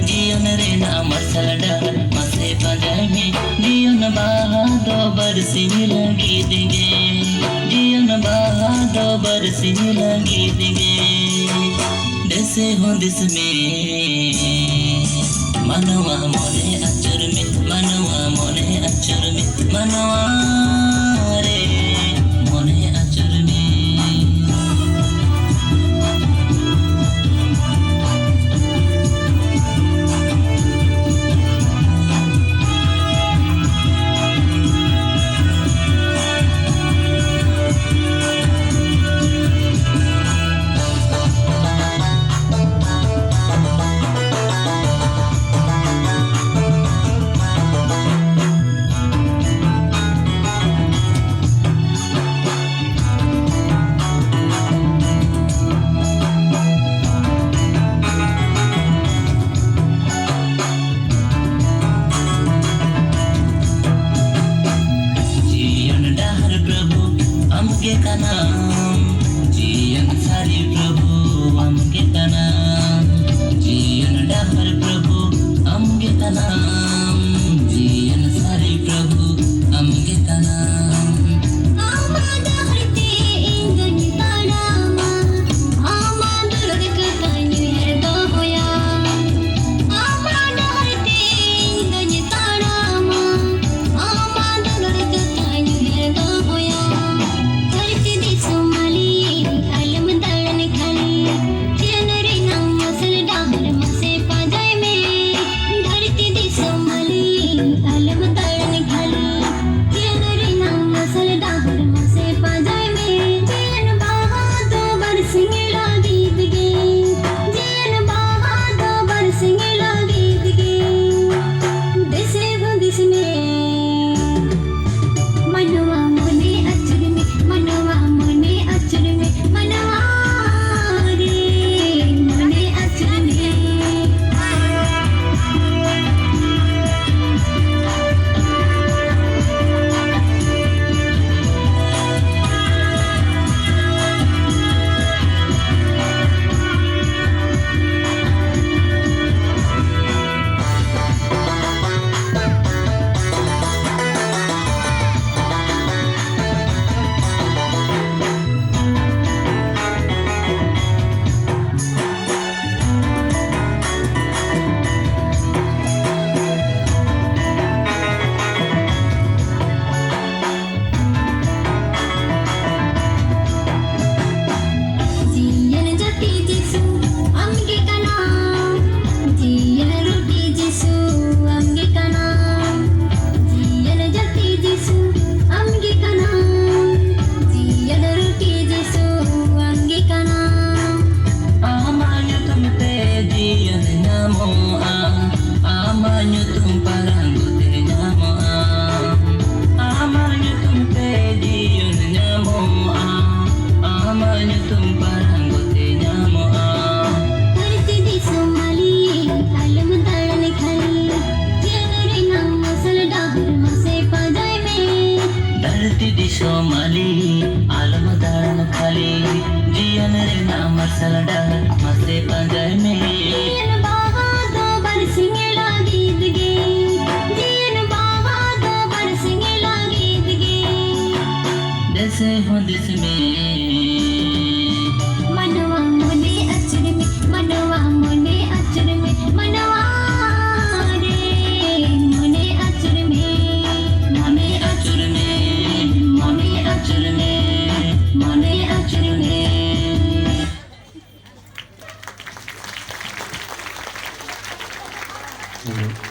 जियन रे ना मरसल डार मसे पंजाय में जियन बहादो बरसी लगी दिगे जियन बहादो बरसी लगी दिगे देसे हो दिस में मनवा मोने अचर में मनवा मोने अचर में मनवा रे मोने अचर में अमगे का नाम जियन सारी प्रभु अमगे का नाम जियन डाहर प्रभु अमगे का नाम जियन सारी प्रभु अमगे का नाम सोमाली आलम दाड़न खाली जियन रे ना मरसल डार मसे पंजाय में जियन बहादो बरसिंग लागी दिगे जियन बहादो बरसिंग लागी दिगे जैसे हो दिस में मनवा मोने अचर में मनवा मोने अचर में मनवा Mm-hmm.